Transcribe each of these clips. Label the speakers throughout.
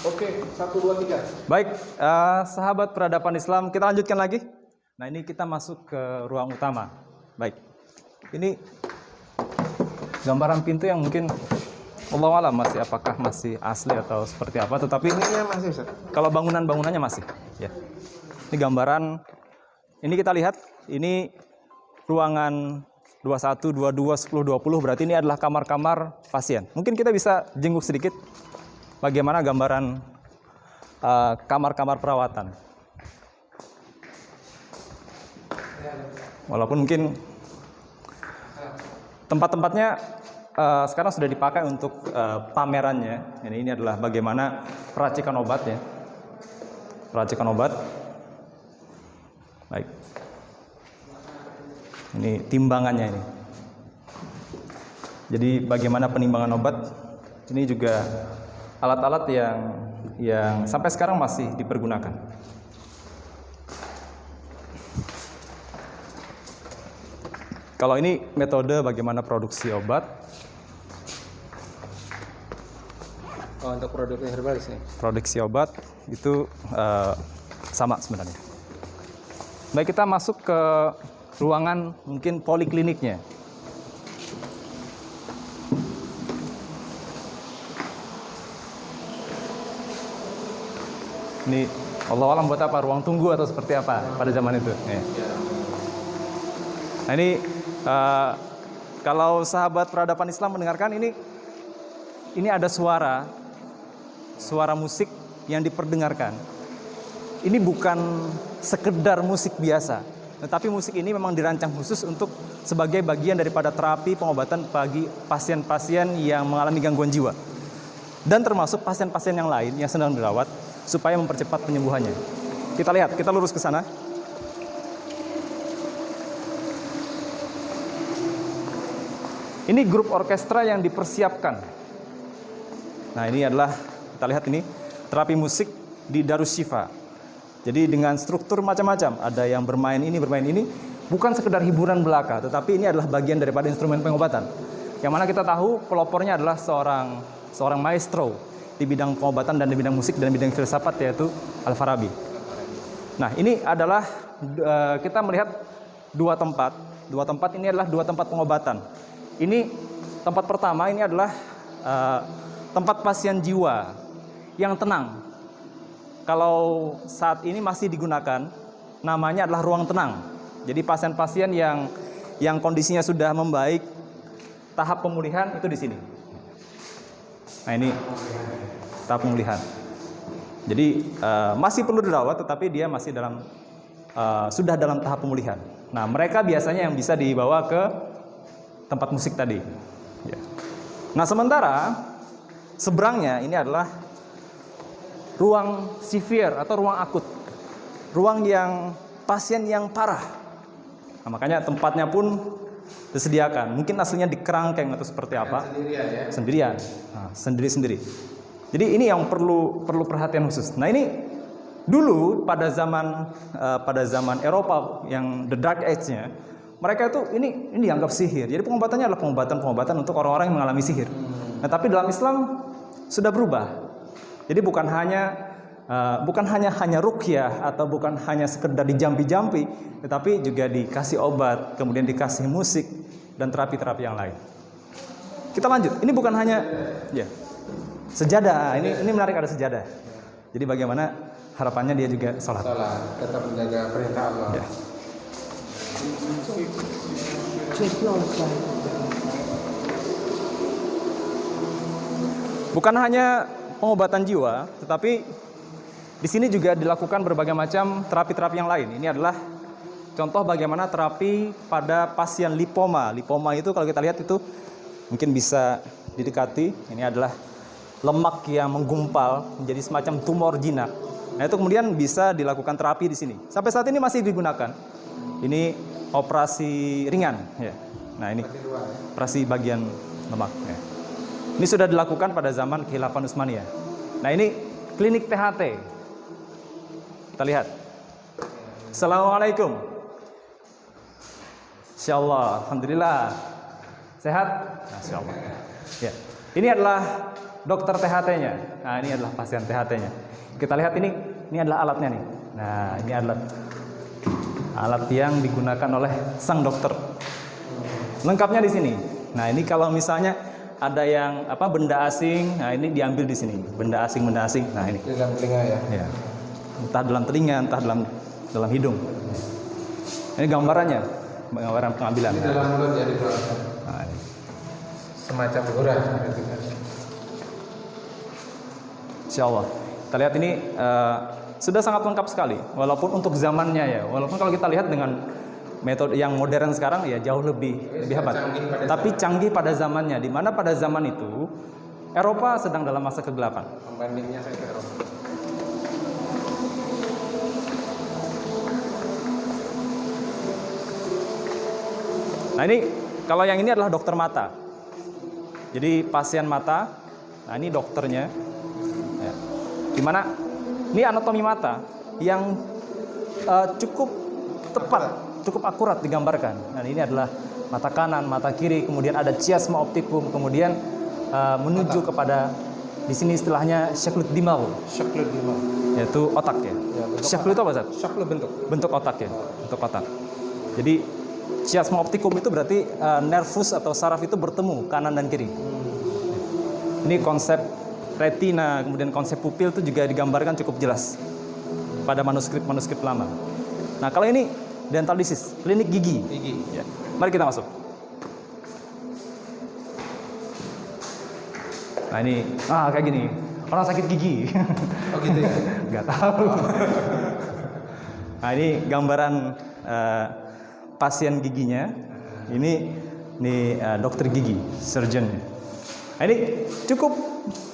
Speaker 1: Oke, 1, 2, 3.
Speaker 2: Baik, sahabat peradaban Islam, kita lanjutkan lagi. Nah, ini kita masuk ke ruang utama. Baik, ini gambaran pintu yang mungkin Allah alam apakah masih asli atau seperti apa. Tetapi
Speaker 1: Ininya masih, Ustaz.
Speaker 2: kalau bangunannya masih. Ya. Ini gambaran. Ini kita lihat. Ini ruangan 21, 22, 10, 20. Berarti ini adalah kamar-kamar pasien. Mungkin kita bisa jenguk sedikit bagaimana gambaran kamar-kamar perawatan. Walaupun mungkin tempat-tempatnya sekarang sudah dipakai untuk pamerannya. Ini adalah bagaimana peracikan obat ya. Peracikan obat. Baik. Ini timbangannya ini. Jadi bagaimana penimbangan obat? Ini juga alat-alat yang sampai sekarang masih dipergunakan. Kalau ini metode bagaimana produksi obat.
Speaker 1: Oh, untuk produk herbalis nih.
Speaker 2: Produksi obat itu sama sebenarnya. Baik, kita masuk ke ruangan mungkin polikliniknya. Ini Allah alam buat apa? Ruang tunggu atau seperti apa pada zaman itu? Ya. Nah, ini kalau sahabat peradaban Islam mendengarkan ini ada suara musik yang diperdengarkan. Ini bukan sekedar musik biasa, tetapi musik ini memang dirancang khusus untuk sebagai bagian daripada terapi pengobatan bagi pasien-pasien yang mengalami gangguan jiwa. Dan termasuk pasien-pasien yang lain yang sedang dirawat supaya mempercepat penyembuhannya. Kita lihat, kita lurus ke sana. Ini grup orkestra yang dipersiapkan. Nah, ini adalah, kita lihat ini, terapi musik di Darus Syifa. Jadi dengan struktur macam-macam, ada yang bermain ini, bukan sekedar hiburan belaka, tetapi ini adalah bagian daripada instrumen pengobatan. Yang mana kita tahu pelopornya adalah seorang maestro di bidang pengobatan dan di bidang musik dan bidang filsafat, yaitu Al-Farabi. Nah, ini adalah kita melihat dua tempat ini adalah dua tempat pengobatan. Ini tempat pertama ini adalah tempat pasien jiwa yang tenang. Kalau saat ini masih digunakan, namanya adalah ruang tenang. Jadi pasien-pasien yang kondisinya sudah membaik, tahap pemulihan itu di sini. Nah, ini tahap pemulihan. Jadi masih perlu dirawat, tetapi dia masih sudah dalam tahap pemulihan. Nah, mereka biasanya yang bisa dibawa ke tempat musik tadi. Ya. Nah, sementara seberangnya ini adalah ruang severe atau ruang akut, ruang yang pasien yang parah. Nah, makanya tempatnya pun disediakan. Mungkin aslinya di kerangkeng atau seperti apa?
Speaker 1: Sendirian ya?
Speaker 2: Sendirian. Nah, sendiri-sendiri. Jadi ini yang perlu perhatian khusus. Nah, ini dulu pada zaman Eropa yang the Dark Age-nya, mereka itu ini dianggap sihir. Jadi pengobatannya adalah pengobatan untuk orang-orang yang mengalami sihir. Nah, tapi dalam Islam sudah berubah. Jadi bukan hanya ruqyah atau bukan hanya sekedar dijampi-jampi, tetapi juga dikasih obat, kemudian dikasih musik dan terapi-terapi yang lain. Kita lanjut. Ini bukan hanya sejadah. Ini menarik, ada sejadah. Jadi bagaimana harapannya dia juga sholat.
Speaker 1: Tetap menjaga perintah Allah.
Speaker 2: Ya. Bukan hanya pengobatan jiwa, tetapi di sini juga dilakukan berbagai macam terapi-terapi yang lain. Ini adalah contoh bagaimana terapi pada pasien lipoma. Lipoma itu kalau kita lihat itu mungkin bisa didekati. Ini adalah lemak yang menggumpal menjadi semacam tumor jinak. Nah, itu kemudian bisa dilakukan terapi di sini. Sampai saat ini masih digunakan. Ini operasi ringan. Ya. Nah, ini operasi bagian lemak. Ya. Ini sudah dilakukan pada zaman Khilafah Utsmaniyah. Nah, ini klinik THT. Kita lihat. Assalamualaikum. Insyaallah, alhamdulillah. Sehat? Insyaallah. Ya. Ini adalah dokter THT-nya. Nah, ini adalah pasien THT-nya. Kita lihat ini adalah alatnya nih. Nah, ini adalah alat yang digunakan oleh sang dokter. Lengkapnya di sini. Nah, ini kalau misalnya ada yang benda asing, nah ini diambil di sini. Benda asing. Nah, ini.
Speaker 1: Di dalam telinga ya.
Speaker 2: Ya. Entah dalam telinga, entah dalam hidung. Ini gambaran pengambilan.
Speaker 1: Di dalam mulut ya dikeluarkan.
Speaker 2: Nah, ini.
Speaker 1: Semacam gurah gitu kan.
Speaker 2: Insya Allah. Kita lihat ini sudah sangat lengkap sekali. Walaupun untuk zamannya ya. Walaupun kalau kita lihat dengan metode yang modern sekarang ya jauh lebih hebat. Tapi canggih pada zamannya. Di mana pada zaman itu Eropa sedang dalam masa kegelapan.
Speaker 1: Pembandingnya saya ke Eropa.
Speaker 2: Nah ini kalau yang ini adalah dokter mata. Jadi pasien mata. Nah ini dokternya. Ya. Dimana ini anatomi mata yang cukup tepat, cukup akurat digambarkan. Nah ini adalah mata kanan, mata kiri, kemudian ada chiasma optikum, kemudian menuju kepada di sini istilahnya syaklut dimau.
Speaker 1: Syaklut dimau.
Speaker 2: Yaitu otak ya. Syaklut itu apa Ustaz?
Speaker 1: Syaklut bentuk.
Speaker 2: Bentuk otak ya, bentuk otak. Jadi chiasma optikum itu berarti nervus atau saraf itu bertemu kanan dan kiri. Ini konsep retina, kemudian konsep pupil itu juga digambarkan cukup jelas pada manuskrip lama. Nah, kalau ini dental disease, klinik gigi. Ya. Mari kita masuk. Nah, ini kayak gini. Orang sakit gigi.
Speaker 1: Oh gitu ya.
Speaker 2: Nggak tahu. Nah, ini gambaran pasien giginya. Ini dokter gigi, surgeon. Nah, ini cukup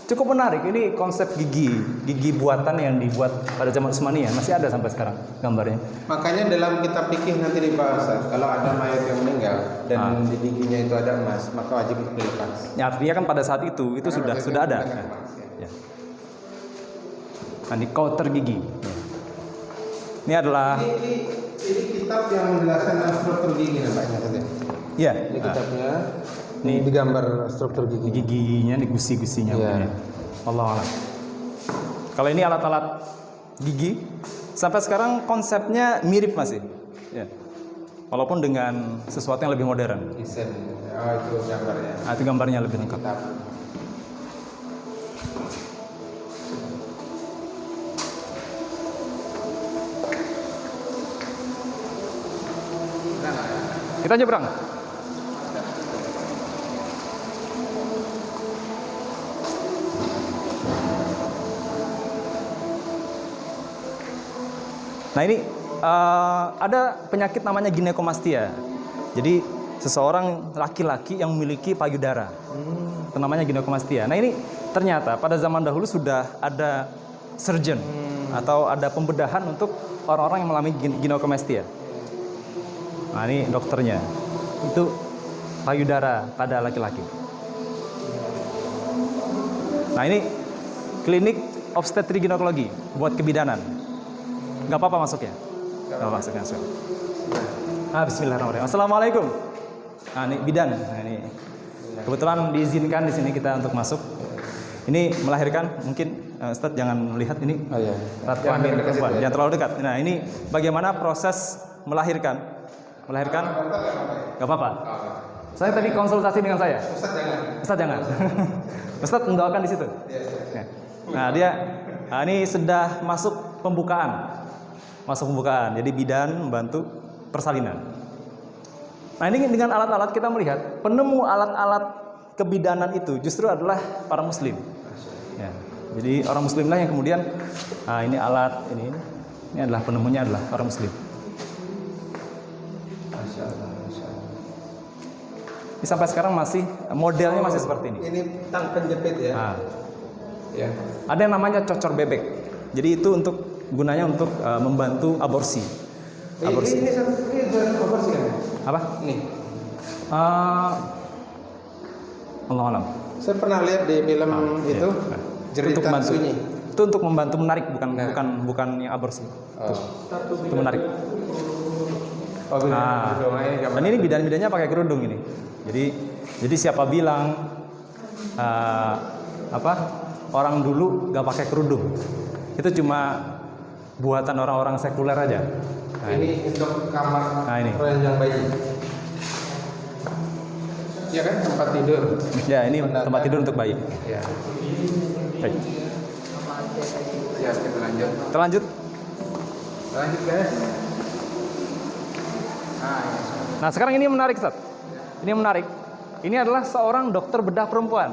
Speaker 2: menarik. Ini konsep gigi buatan yang dibuat pada zaman Utsmaniyah, masih ada sampai sekarang gambarnya.
Speaker 1: Makanya dalam kitab fikih nanti dibahas, kalau ada mayat yang meninggal dan di giginya itu ada emas, maka wajib untuk dilepas.
Speaker 2: Ya, artinya kan pada saat itu sudah ada. Ya. Nah, ini kauter gigi. Ini adalah
Speaker 1: ini kitab yang menjelaskan tentang struktur gigi nampaknya saja.
Speaker 2: Iya.
Speaker 1: Ini kitabnya.
Speaker 2: Ini
Speaker 1: digambar struktur gigi.
Speaker 2: Giginya, nih gusi-gusinya.
Speaker 1: Iya.
Speaker 2: Wallahu a'lam. Kalau ini alat-alat gigi, sampai sekarang konsepnya mirip masih. Ya. Walaupun dengan sesuatu yang lebih modern.
Speaker 1: Desain. Oh, itu gambarnya.
Speaker 2: Nah, itu gambarnya lebih lengkap.
Speaker 1: Kitab.
Speaker 2: Kita nyebrang. Nah ini ada penyakit namanya ginekomastia. Jadi seseorang laki-laki yang memiliki payudara, itu namanya ginekomastia. Nah ini ternyata pada zaman dahulu sudah ada surgeon atau ada pembedahan untuk orang-orang yang mengalami ginekomastia. Nah ini dokternya, itu payudara pada laki-laki. Nah ini klinik obstetri ginekologi buat kebidanan. Gak apa-apa masuk ya? Gak apa-apa masuk. Bismillahirrahmanirrahim. Assalamualaikum. Nah ini bidan. Nah, ini kebetulan diizinkan di sini kita untuk masuk. Ini melahirkan, mungkin Ustadz jangan melihat ini.
Speaker 1: Oh iya.
Speaker 2: Perempuan, jangan terlalu dekat. Nah ini bagaimana proses melahirkan? Gak apa-apa. Saya tadi konsultasi dengan saya. Ustadz jangan. Ustadz mendoakan di situ. Nah ini sudah masuk pembukaan. Jadi bidan membantu persalinan. Nah ini dengan alat-alat kita melihat penemu alat-alat kebidanan itu justru adalah para muslim. Ya. Jadi orang muslimlah yang kemudian ini alat ini adalah penemunya adalah orang muslim.
Speaker 1: Masya Allah.
Speaker 2: Ini sampai sekarang masih modelnya masih seperti ini.
Speaker 1: Ini tang penjepit ya. Ya.
Speaker 2: Ada yang namanya cocor bebek. Jadi itu gunanya untuk membantu aborsi.
Speaker 1: Ini aborsi kan?
Speaker 2: Apa?
Speaker 1: Ini.
Speaker 2: Allah alam.
Speaker 1: Saya pernah lihat di film itu Jeritan Sunyi.
Speaker 2: Itu untuk membantu menarik, bukan yang aborsi. Itu menarik. Dan ini bidan-bidannya pakai kerudung ini. Jadi siapa bilang orang dulu nggak pakai kerudung. Itu cuma buatan orang-orang sekuler aja. Nah,
Speaker 1: Ini untuk kamar
Speaker 2: Nah, ini.
Speaker 1: peranjang bayi. Ya kan, tempat tidur.
Speaker 2: Ya, ini tempat tidur untuk bayi.
Speaker 1: Ya.
Speaker 2: Baik.
Speaker 1: Siap, kita lanjut.
Speaker 2: Kita lanjut.
Speaker 1: Lanjut guys.
Speaker 2: Nah, sekarang ini menarik, Ustaz. Ini menarik. Ini adalah seorang dokter bedah perempuan.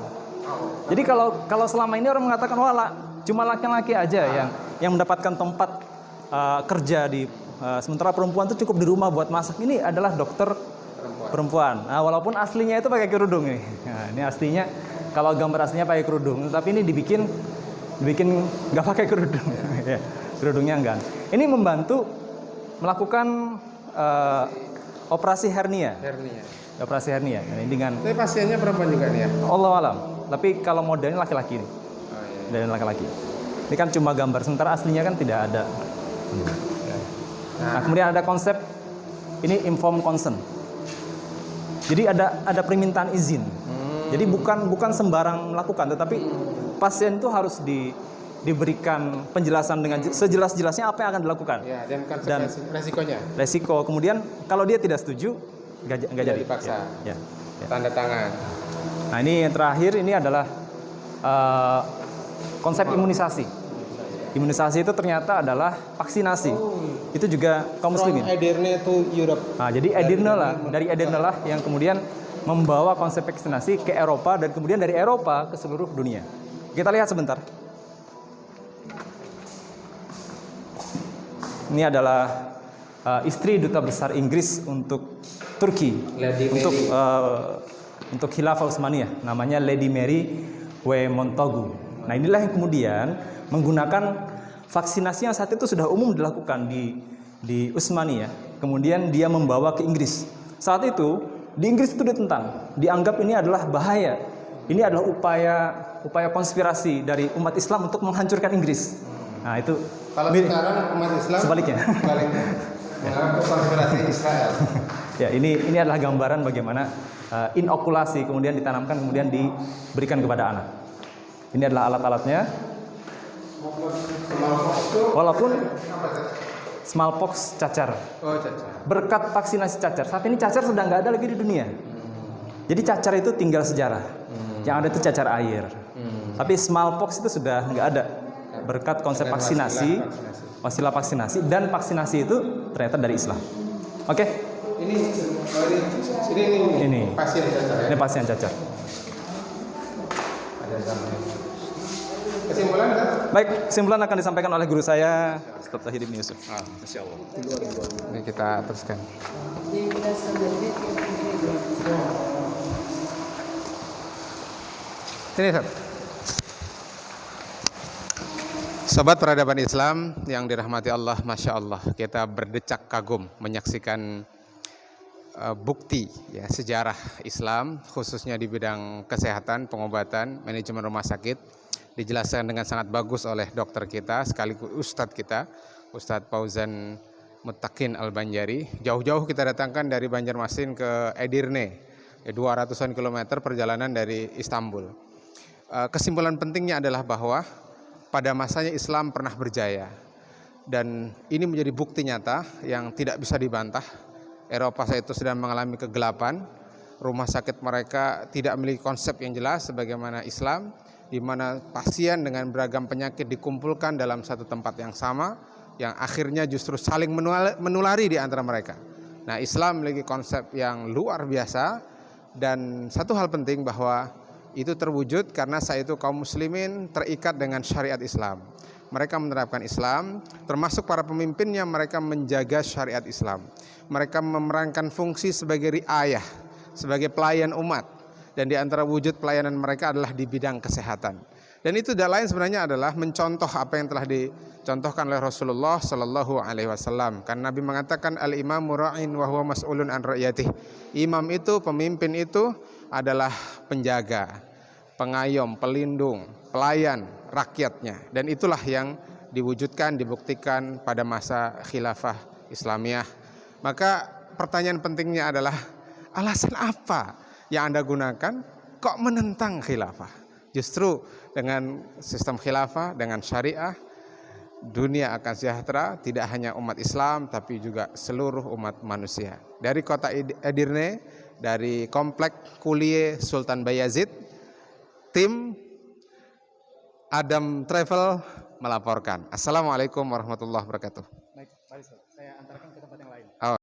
Speaker 2: Jadi kalau selama ini orang mengatakan cuma laki-laki aja yang mendapatkan tempat kerja di sementara perempuan itu cukup di rumah buat masak. Ini adalah dokter perempuan. Nah, walaupun aslinya itu pakai kerudung ini. Nah, ini aslinya kalau gambar aslinya pakai kerudung, tapi ini dibikin nggak pakai kerudung. Ya, kerudungnya enggak. Ini membantu melakukan operasi hernia. Operasi hernia. Ini dengan
Speaker 1: Tapi pasiennya perempuan juga nih ya?
Speaker 2: Allah alam. Tapi kalau modelnya laki-laki ini.
Speaker 1: Oh iya.
Speaker 2: Dan laki-laki. Ini kan cuma gambar, sementara aslinya kan tidak ada. Nah, kemudian ada konsep ini informed consent. Jadi ada permintaan izin. Jadi bukan sembarang melakukan, tetapi pasien itu harus diberikan penjelasan dengan sejelas-jelasnya apa yang akan dilakukan.
Speaker 1: Ya, dan konsekuensi resikonya.
Speaker 2: Resiko. Kemudian kalau dia tidak setuju, nggak jadi.
Speaker 1: Dipaksa.
Speaker 2: Ya.
Speaker 1: Tanda tangan.
Speaker 2: Nah, ini yang terakhir ini adalah konsep imunisasi. Imunisasi itu ternyata adalah vaksinasi. Itu juga kaum muslimin.
Speaker 1: From Edirne to Europe.
Speaker 2: Nah, jadi dari Edirne lah yang kemudian membawa konsep vaksinasi ke Eropa dan kemudian dari Eropa ke seluruh dunia. Kita lihat sebentar. Ini adalah istri duta besar Inggris untuk Turki, untuk Khilafah Utsmaniyah, namanya Lady Mary W. Montagu. Nah, inilah yang kemudian menggunakan vaksinasi yang saat itu sudah umum dilakukan di Utsmaniyah. Kemudian dia membawa ke Inggris. Saat itu di Inggris itu ditentang, dianggap ini adalah bahaya. Ini adalah upaya konspirasi dari umat Islam untuk menghancurkan Inggris. Nah, itu
Speaker 1: Kalau sekarang umat Islam
Speaker 2: sebaliknya.
Speaker 1: Mengaku konspirasi Israel.
Speaker 2: Ya, ini adalah gambaran bagaimana inokulasi kemudian ditanamkan kemudian diberikan kepada anak. Ini adalah alat-alatnya. Walaupun smallpox cacar.
Speaker 1: Oh, cacar.
Speaker 2: Berkat vaksinasi cacar. Saat ini cacar sudah nggak ada lagi di dunia. Jadi cacar itu tinggal sejarah. Yang ada itu cacar air. Tapi smallpox itu sudah nggak ada. Berkat konsep vaksinasi, wasilah vaksinasi, dan vaksinasi itu ternyata dari Islam. Oke? Ini
Speaker 1: pasien cacar ya.
Speaker 2: Ini pasien cacar.
Speaker 1: Ada zaman. Kesimpulan kan?
Speaker 2: Baik, kesimpulan akan disampaikan oleh guru saya, Ustaz Zahid bin Yusuf. Masya Allah.
Speaker 1: Ini kita teruskan. Sini, Ustaz. Sobat peradaban Islam yang dirahmati Allah, Masya Allah, kita berdecak kagum menyaksikan bukti ya, sejarah Islam khususnya di bidang kesehatan, pengobatan, manajemen rumah sakit dijelaskan dengan sangat bagus oleh dokter kita sekaligus ustadz kita, Ustadz Fauzan Muttaqin Al-Banjari. Jauh-jauh kita datangkan dari Banjarmasin ke Edirne, 200-an kilometer perjalanan dari Istanbul. Kesimpulan pentingnya adalah bahwa pada masanya Islam pernah berjaya dan ini menjadi bukti nyata yang tidak bisa dibantah. Eropa saat itu sedang mengalami kegelapan, rumah sakit mereka tidak memiliki konsep yang jelas sebagaimana Islam, di mana pasien dengan beragam penyakit dikumpulkan dalam satu tempat yang sama, yang akhirnya justru saling menulari di antara mereka. Nah, Islam memiliki konsep yang luar biasa dan satu hal penting bahwa itu terwujud karena saat itu kaum muslimin terikat dengan syariat Islam. Mereka menerapkan Islam, termasuk para pemimpinnya mereka menjaga syariat Islam. Mereka memerankan fungsi sebagai riayah, sebagai pelayan umat. Dan di antara wujud pelayanan mereka adalah di bidang kesehatan. Dan itu tidak lain sebenarnya adalah mencontoh apa yang telah dicontohkan oleh Rasulullah Sallallahu Alaihi Wasallam. Karena Nabi mengatakan al-imamu ra'in wa huwa mas'ulun an ra'yatih. Imam itu, pemimpin itu adalah penjaga, pengayom, pelindung, pelayan rakyatnya. Dan itulah yang diwujudkan, dibuktikan pada masa khilafah Islamiyah. Maka pertanyaan pentingnya adalah alasan apa yang Anda gunakan kok menentang khilafah? Justru dengan sistem khilafah, dengan syariah, dunia akan sejahtera, tidak hanya umat Islam tapi juga seluruh umat manusia. Dari kota Edirne, dari komplek Kuliah Sultan Bayazid, tim Adam Travel melaporkan. Assalamualaikum warahmatullahi wabarakatuh.
Speaker 2: Baik, mari saya antarkan ke tempat yang lain.
Speaker 1: Oh.